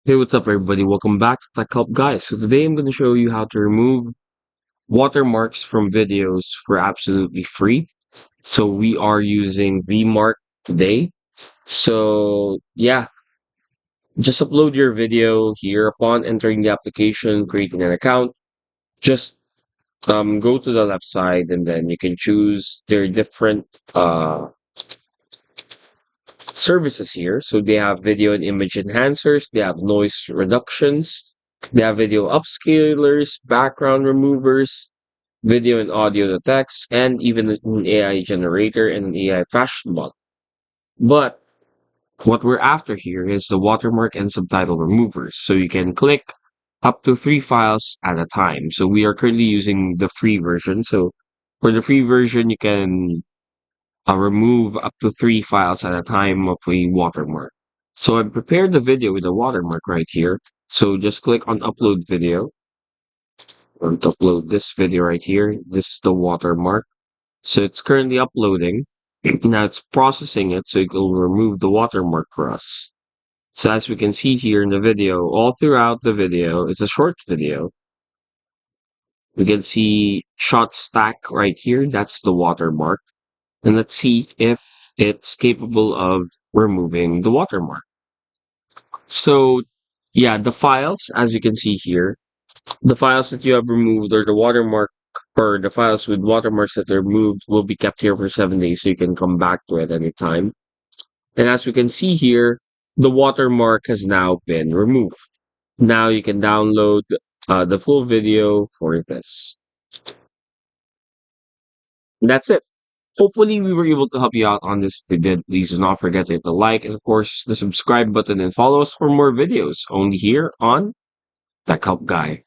Hey, what's up, everybody? Welcome back to Tech Help Guys. So today I'm going to show you how to remove watermarks from videos for absolutely free. So we are using VMark today. So yeah, just upload your video here. Upon entering the application, creating an account, just go to the left side and then you can choose their different services here. So they have video and image enhancers, they have noise reductions, they have video upscalers, background removers, video and audio to text, and even an AI generator and an AI fashion model. But what we're after here is the watermark and subtitle removers. So you can click up to 3 files at a time. So we are currently using the free version. So for the free version, you can remove up to 3 files at a time of a watermark. So I prepared the video with a watermark right here. So just click on upload video. I'm going to upload this video right here. This is the watermark. So it's currently uploading. Now it's processing it so it will remove the watermark for us. So as we can see here in the video, all throughout the video, it's a short video. We can see shot stack right here. That's the watermark. And let's see if it's capable of removing the watermark. So yeah, the files, as you can see here, the files that you have removed or the watermark or the files with watermarks that are removed will be kept here for 7 days so you can come back to it anytime. And as you can see here, the watermark has now been removed. Now you can download the full video for this. That's it. Hopefully, we were able to help you out on this. If we did, please do not forget to hit the like and, of course, the subscribe button and follow us for more videos only here on Tech Help Guy.